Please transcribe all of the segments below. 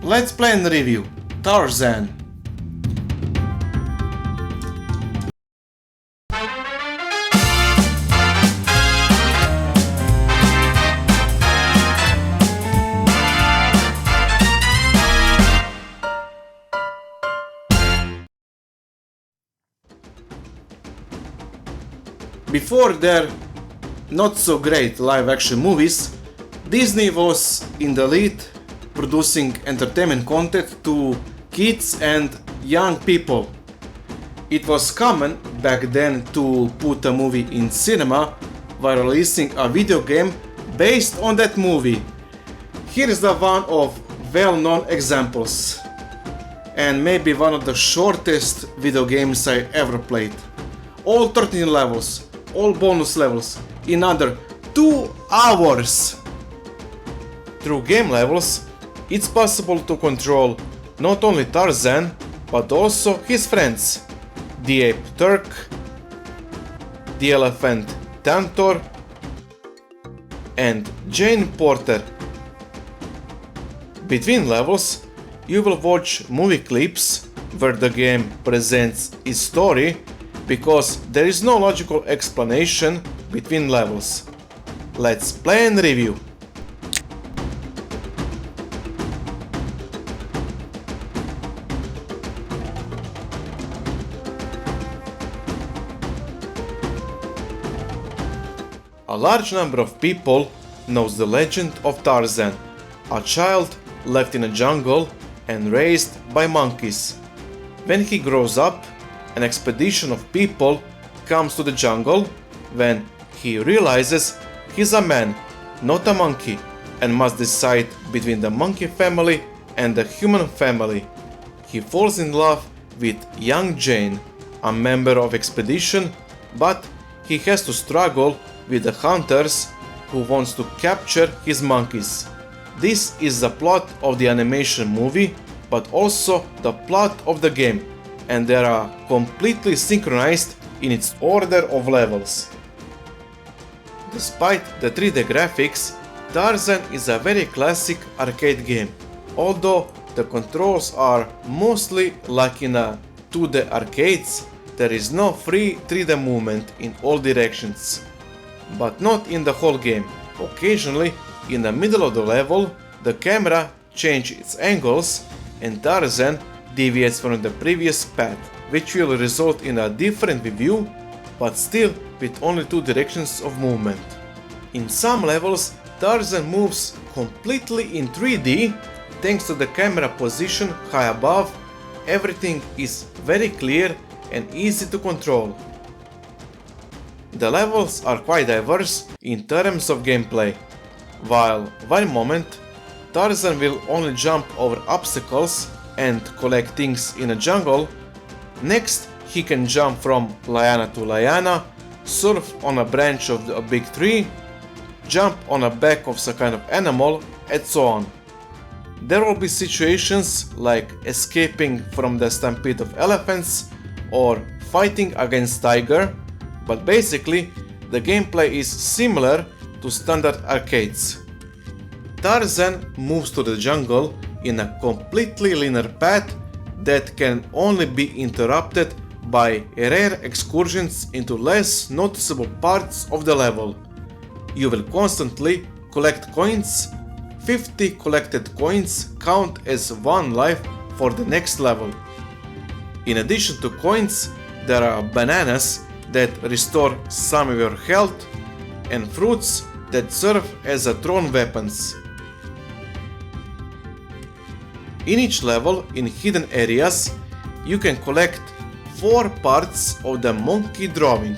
Let's play and review Tarzan. Before their not so great live action movies, Disney was in the lead producing entertainment content to kids and young people. It was common back then to put a movie in cinema while releasing a video game based on that movie. Here is the one of well-known examples, and maybe one of the shortest video games I ever played. All 13 levels, all bonus levels, in under 2 hours. Through game levels, it's possible to control not only Tarzan, but also his friends, the ape Turk, the elephant Tantor, and Jane Porter. Between levels, you will watch movie clips where the game presents its story, because there is no logical explanation between levels. Let's play and review. A large number of people knows the legend of Tarzan, a child left in a jungle and raised by monkeys. When he grows up, an expedition of people comes to the jungle when he realizes he's a man, not a monkey, and must decide between the monkey family and the human family. He falls in love with young Jane, a member of expedition, but he has to struggle with the hunters who wants to capture his monkeys. This is the plot of the animation movie, but also the plot of the game, and they are completely synchronized in its order of levels. Despite the 3D graphics, Tarzan is a very classic arcade game, although the controls are mostly like in a 2D arcades. There is no free 3D movement in all directions, but not in the whole game. Occasionally, in the middle of the level, the camera changes its angles and Tarzan deviates from the previous path, which will result in a different view, but still with only 2 directions of movement. In some levels, Tarzan moves completely in 3D thanks to the camera position high above. Everything is very clear and easy to control. The levels are quite diverse in terms of gameplay. While one moment Tarzan will only jump over obstacles and collect things in a jungle, next he can jump from liana to liana, surf on a branch of a big tree, jump on the back of some kind of animal, and so on. There will be situations like escaping from the stampede of elephants or fighting against tiger, but basically the gameplay is similar to standard arcades. Tarzan moves to the jungle in a completely linear path that can only be interrupted by rare excursions into less noticeable parts of the level. You will constantly collect coins. 50 collected coins count as 1 life for the next level. In addition to coins, there are bananas that restore some of your health and fruits that serve as thrown weapons. In each level, in hidden areas, you can collect 4 parts of the monkey drawing.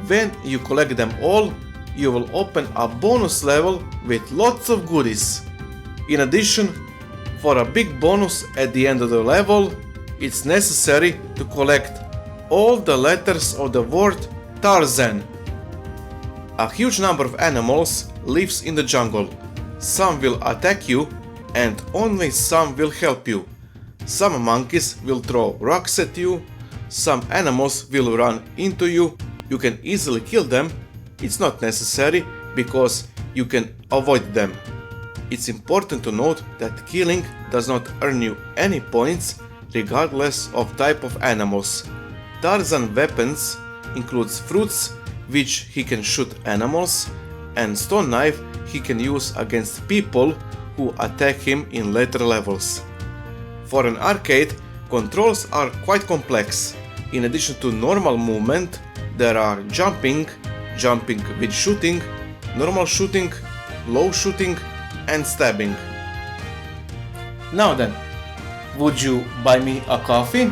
When you collect them all, you will open a bonus level with lots of goodies. In addition, for a big bonus at the end of the level, it's necessary to collect all the letters of the word Tarzan. A huge number of animals lives in the jungle. Some will attack you and only some will help you. Some monkeys will throw rocks at you, some animals will run into you. You can easily kill them. It's not necessary because you can avoid them. it's important to note that killing does not earn you any points regardless of type of animals. Tarzan weapons includes fruits, which he can shoot animals, and stone knife he can use against people who attack him in later levels. For an arcade, controls are quite complex. In addition to normal movement, there are jumping, jumping with shooting, normal shooting, low shooting, and stabbing. Now then, would you buy me a coffee?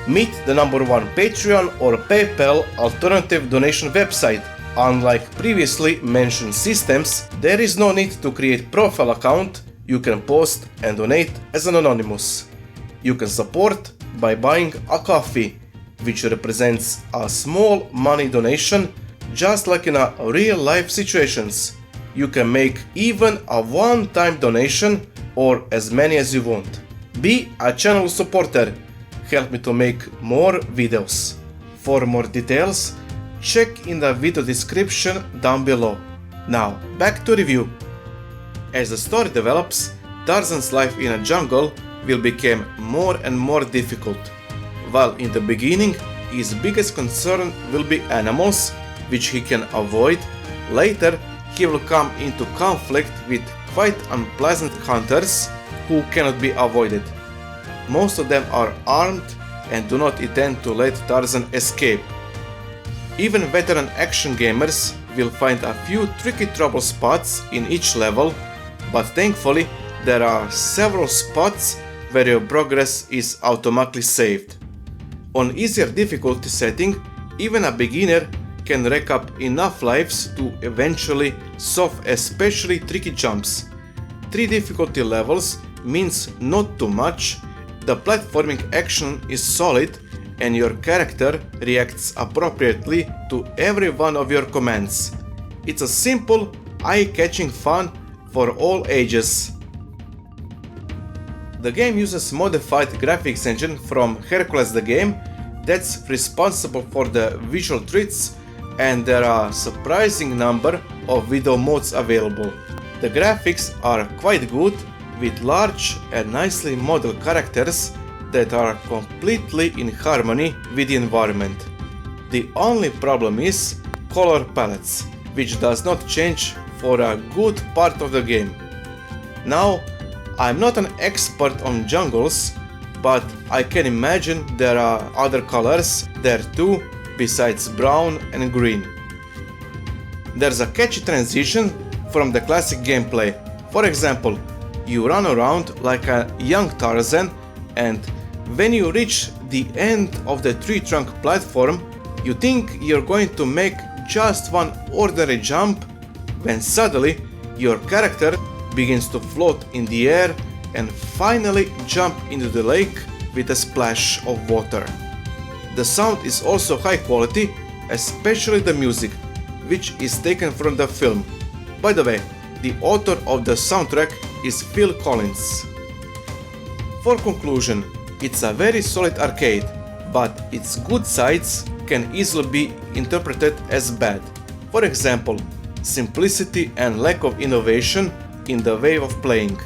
Meet the #1 Patreon or PayPal alternative donation website. Unlike previously mentioned systems, there is no need to create profile account. You can post and donate as an anonymous. You can support by buying a coffee, which represents a small money donation, just like in a real life situations. You can make even a one-time donation or as many as you want. Be a channel supporter. Help me to make more videos. For more details, check in the video description down below. Now, back to review. As the story develops, Tarzan's life in a jungle will become more and more difficult. While in the beginning, his biggest concern will be animals, which he can avoid, later he will come into conflict with quite unpleasant hunters who cannot be avoided. Most of them are armed and do not intend to let Tarzan escape. Even veteran action gamers will find a few tricky trouble spots in each level, but thankfully there are several spots where your progress is automatically saved. On easier difficulty setting, even a beginner can rack up enough lives to eventually solve especially tricky jumps. 3 difficulty levels means not too much, the platforming action is solid, and your character reacts appropriately to every one of your commands. It's a simple, eye-catching fun for all ages. The game uses modified graphics engine from Hercules the game that's responsible for the visual treats, and there are a surprising number of video modes available. The graphics are quite good, with large and nicely modeled characters that are completely in harmony with the environment. The only problem is color palettes, which does not change for a good part of the game. Now, I'm not an expert on jungles, but I can imagine there are other colors there too, besides brown and green. There's a catchy transition from the classic gameplay. For example, you run around like a young Tarzan, and when you reach the end of the tree trunk platform, you think you're going to make just one ordinary jump, when suddenly your character begins to float in the air and finally jump into the lake with a splash of water. The sound is also high quality, especially the music, which is taken from the film. By the way, the author of the soundtrack is Phil Collins. For conclusion, it's a very solid arcade, but its good sides can easily be interpreted as bad. For example, simplicity and lack of innovation in the way of playing.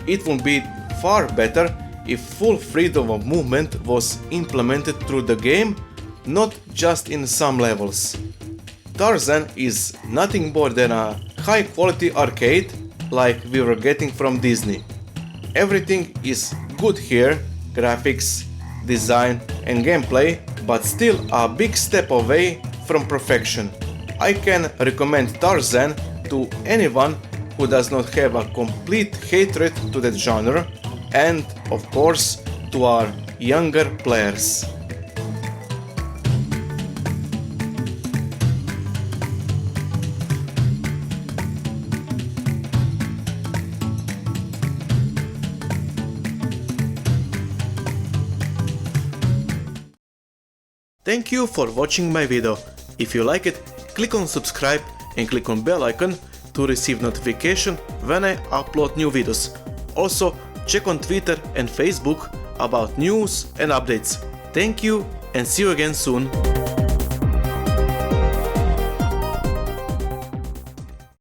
It would be far better if full freedom of movement was implemented through the game, not just in some levels. Tarzan is nothing more than a high-quality arcade like we were getting from Disney. Everything is good here, graphics, design and gameplay, but still a big step away from perfection. I can recommend Tarzan to anyone who does not have a complete hatred to that genre, and of course to our younger players. Thank you for watching my video. If you like it, click on subscribe and click on bell icon to receive notification when I upload new videos. Also, check on Twitter and Facebook about news and updates. Thank you and see you again soon.